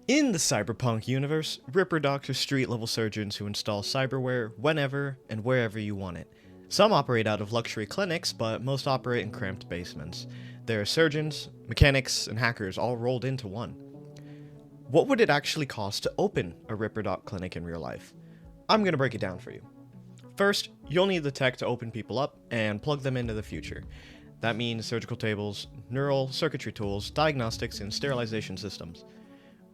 In the Cyberpunk universe, RipperDocs are street-level surgeons who install cyberware whenever and wherever you want it. Some operate out of luxury clinics, but most operate in cramped basements. There are surgeons, mechanics, and hackers all rolled into one. What would it actually cost to open a RipperDoc clinic in real life? I'm going to break it down for you. First, you'll need the tech to open people up and plug them into the future. That means surgical tables, neural circuitry tools, diagnostics, and sterilization systems.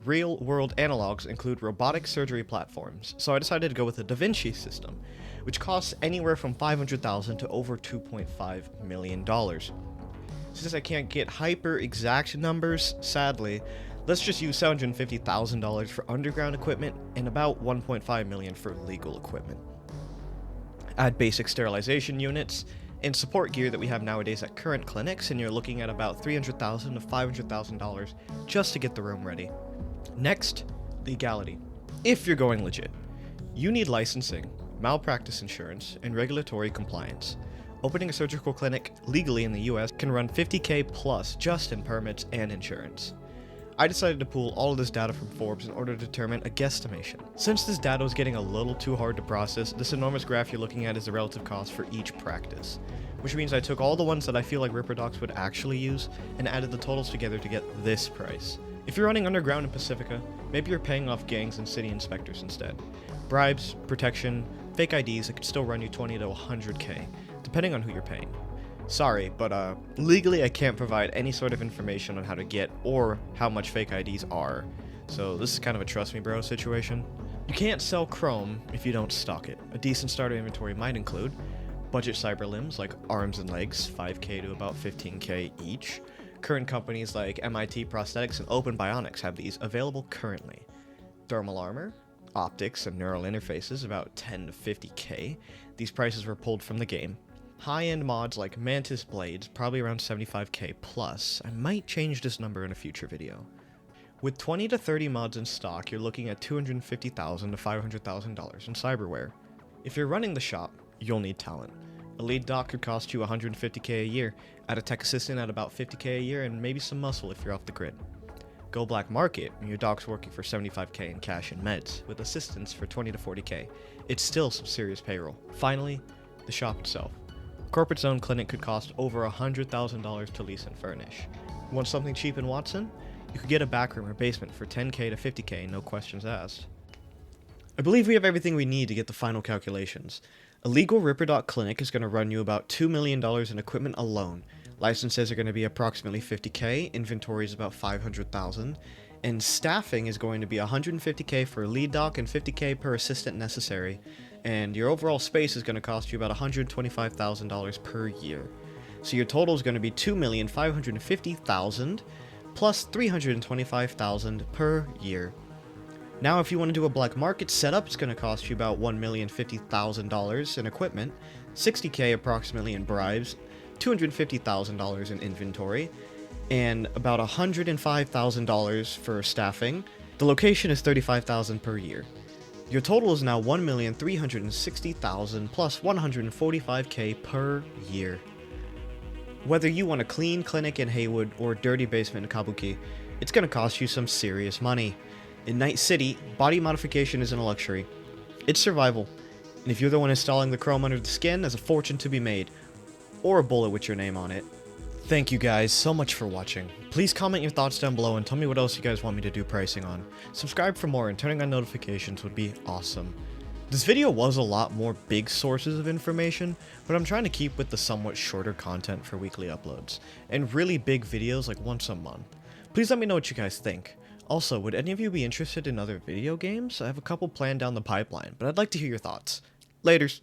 Real-world analogs include robotic surgery platforms, so I decided to go with the Da Vinci system, which costs anywhere from $500,000 to over $2.5 million. Since I can't get hyper-exact numbers, sadly, let's just use $750,000 for underground equipment and about $1.5 million for legal equipment. Add basic sterilization units and support gear that we have nowadays at current clinics, and you're looking at about $300,000 to $500,000 just to get the room ready. Next, legality. If you're going legit, you need licensing, malpractice insurance, and regulatory compliance. Opening a surgical clinic legally in the US can run $50,000 plus just in permits and insurance. I decided to pull all of this data from Forbes in order to determine a guesstimation. Since this data was getting a little too hard to process, this enormous graph you're looking at is the relative cost for each practice, which means I took all the ones that I feel like RipperDocs would actually use and added the totals together to get this price. If you're running underground in Pacifica, maybe you're paying off gangs and city inspectors instead. Bribes, protection, fake IDs that could still run you $20,000 to $100,000, depending on who you're paying. Sorry, but legally I can't provide any sort of information on how to get or how much fake IDs are, so this is kind of a trust me bro situation. You can't sell Chrome if you don't stock it. A decent starter inventory might include budget cyber limbs like arms and legs, $5,000 to about $15,000 each. Current companies like MIT Prosthetics and Open Bionics have these available currently. Thermal armor, optics, and neural interfaces about $10,000 to $50,000. These prices were pulled from the game. High-end mods like Mantis Blades, probably around $75,000 plus. I might change this number in a future video. With 20 to 30 mods in stock, you're looking at $250,000 to $500,000 in cyberware. If you're running the shop, you'll need talent. A lead doc could cost you $150,000 a year, add a tech assistant at about $50,000 a year, and maybe some muscle if you're off the grid. Go black market, and your doc's working for $75,000 in cash and meds, with assistants for $20,000 to $40,000. It's still some serious payroll. Finally, the shop itself. Corporate zone clinic could cost over $100,000 to lease and furnish. Want something cheap in Watson? You could get a backroom or basement for $10,000 to $50,000, no questions asked. I believe we have everything we need to get the final calculations. A legal RipperDoc clinic is going to run you about $2 million in equipment alone. Licenses are going to be approximately $50,000, inventory is about $500,000, and staffing is going to be $150,000 for a lead doc and $50,000 per assistant necessary, and your overall space is going to cost you about $125,000 per year. So your total is going to be $2,550,000 plus $325,000 per year. Now, if you want to do a black market setup, it's going to cost you about $1,050,000 in equipment, $60,000 approximately in bribes, $250,000 in inventory, and about $105,000 for staffing. The location is $35,000 per year. Your total is now $1,360,000 plus $145,000 per year. Whether you want a clean clinic in Haywood or a dirty basement in Kabuki, it's going to cost you some serious money. In Night City, body modification isn't a luxury. It's survival. And if you're the one installing the chrome under the skin, there's a fortune to be made. Or a bullet with your name on it. Thank you guys so much for watching. Please comment your thoughts down below and tell me what else you guys want me to do pricing on. Subscribe for more, and turning on notifications would be awesome. This video was a lot more big sources of information, but I'm trying to keep with the somewhat shorter content for weekly uploads, and really big videos like once a month. Please let me know what you guys think. Also, would any of you be interested in other video games? I have a couple planned down the pipeline, but I'd like to hear your thoughts. Laters.